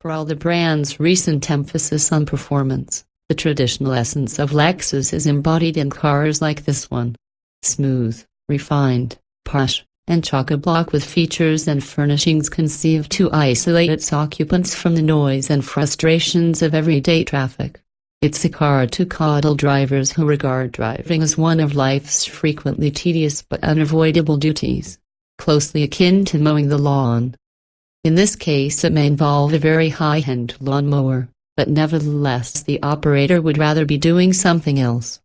For all the brand's recent emphasis on performance, the traditional essence of Lexus is embodied in cars like this one. Smooth, refined, posh, and chock-a-block with features and furnishings conceived to isolate its occupants from the noise and frustrations of everyday traffic. It's a car to coddle drivers who regard driving as one of life's frequently tedious but unavoidable duties, closely akin to mowing the lawn. In this case, it may involve a very high-end lawn mower, but nevertheless the operator would rather be doing something else.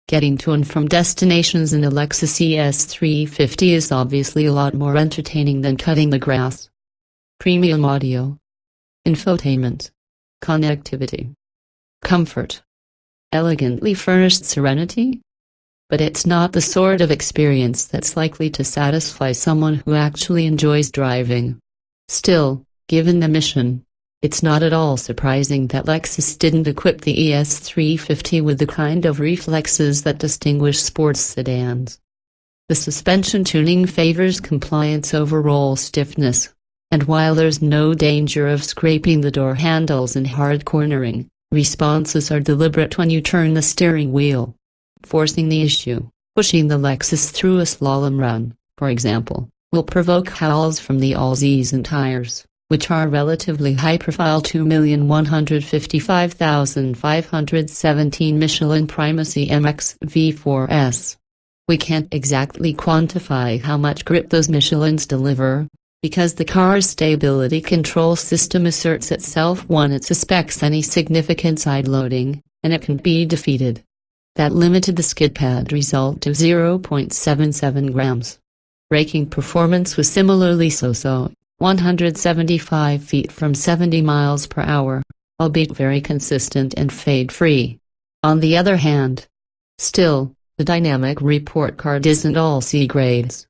Getting to and from destinations in a Lexus ES350 is obviously a lot more entertaining than cutting the grass. Premium audio, infotainment, connectivity, comfort, elegantly furnished serenity. But it's not the sort of experience that's likely to satisfy someone who actually enjoys driving. Still, given the mission, it's not at all surprising that Lexus didn't equip the ES350 with the kind of reflexes that distinguish sports sedans. The suspension tuning favors compliance over roll stiffness, and while there's no danger of scraping the door handles in hard cornering, responses are deliberate when you turn the steering wheel. Forcing the issue, pushing the Lexus through a slalom run, for example, will provoke howls from the all-season tires, which are relatively high-profile 2,155,517 Michelin Primacy MX V4S. We can't exactly quantify how much grip those Michelins deliver, because the car's stability control system asserts itself when it suspects any significant side loading, and it can be defeated. That limited the skid pad result to 0.77 grams. Braking performance was similarly so-so, 175 feet from 70 miles per hour, albeit very consistent and fade-free. On the other hand, still, the dynamic report card isn't all C grades.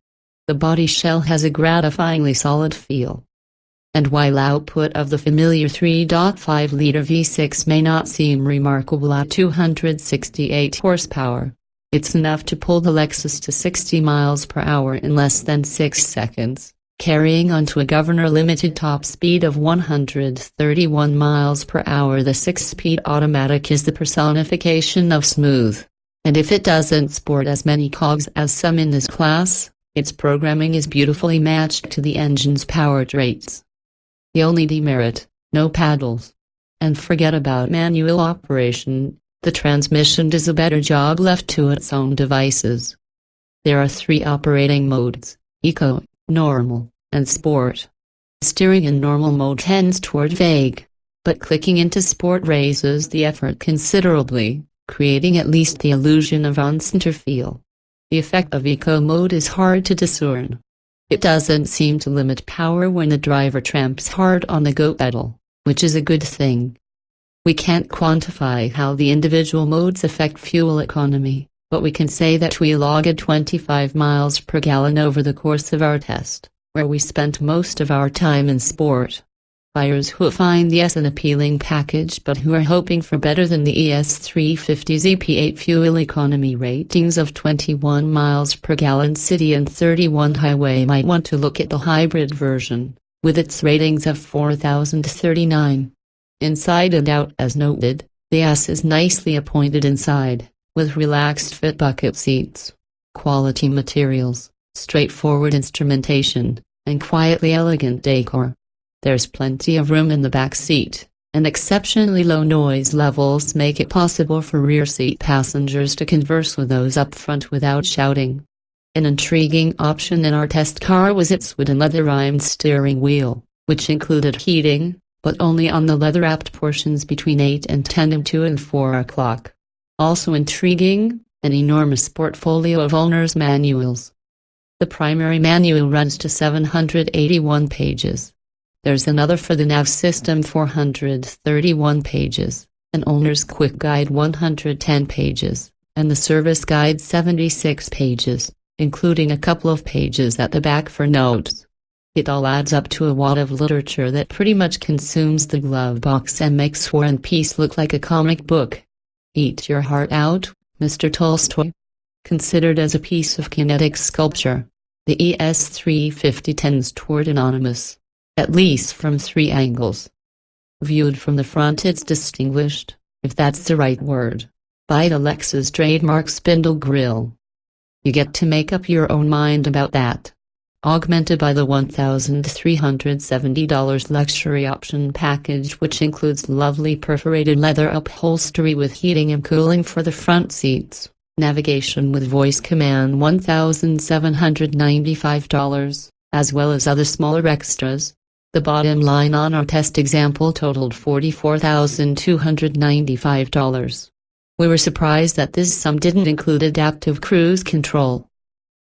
The body shell has a gratifyingly solid feel. And while output of the familiar 3.5-liter V6 may not seem remarkable at 268 horsepower, it's enough to pull the Lexus to 60 miles per hour in less than 6 seconds, carrying on to a governor-limited top speed of 131 miles per hour. The 6-speed automatic is the personification of smooth, and if it doesn't sport as many cogs as some in this class, its programming is beautifully matched to the engine's power rates. The only demerit, no paddles. And forget about manual operation, the transmission does a better job left to its own devices. There are 3 operating modes: Eco, Normal, and Sport. Steering in normal mode tends toward vague, but clicking into Sport raises the effort considerably, creating at least the illusion of on-center feel. The effect of Eco mode is hard to discern. It doesn't seem to limit power when the driver tramps hard on the go pedal, which is a good thing. We can't quantify how the individual modes affect fuel economy, but we can say that we logged 25 miles per gallon over the course of our test, where we spent most of our time in Sport. Buyers who find the S an appealing package but who are hoping for better than the ES350's EP8 fuel economy ratings of 21 miles per gallon city and 31 highway might want to look at the hybrid version, with its ratings of 4,039. Inside and out as noted, the S is nicely appointed inside, with relaxed fit bucket seats, quality materials, straightforward instrumentation, and quietly elegant decor. There's plenty of room in the back seat, and exceptionally low noise levels make it possible for rear seat passengers to converse with those up front without shouting. An intriguing option in our test car was its wood and leather-rimed steering wheel, which included heating, but only on the leather-wrapped portions between 8 and 10 and 2 and 4 o'clock. Also intriguing, an enormous portfolio of owner's manuals. The primary manual runs to 781 pages. There's another for the nav system 431 pages, an owner's quick guide 110 pages, and the service guide 76 pages, including a couple of pages at the back for notes. It all adds up to a wad of literature that pretty much consumes the glove box and makes War and Peace look like a comic book. Eat your heart out, Mr. Tolstoy. Considered as a piece of kinetic sculpture, the ES350 tends toward anonymous, at least from 3 angles. Viewed from the front, it's distinguished, if that's the right word, by the Lexus trademark spindle grille. You get to make up your own mind about that. Augmented by the $1,370 luxury option package, which includes lovely perforated leather upholstery with heating and cooling for the front seats, navigation with voice command $1,795, as well as other smaller extras. The bottom line on our test example totaled $44,295. We were surprised that this sum didn't include adaptive cruise control.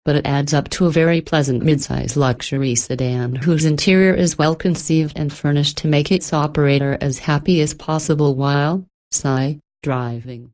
But it adds up to a very pleasant midsize luxury sedan whose interior is well conceived and furnished to make its operator as happy as possible while driving.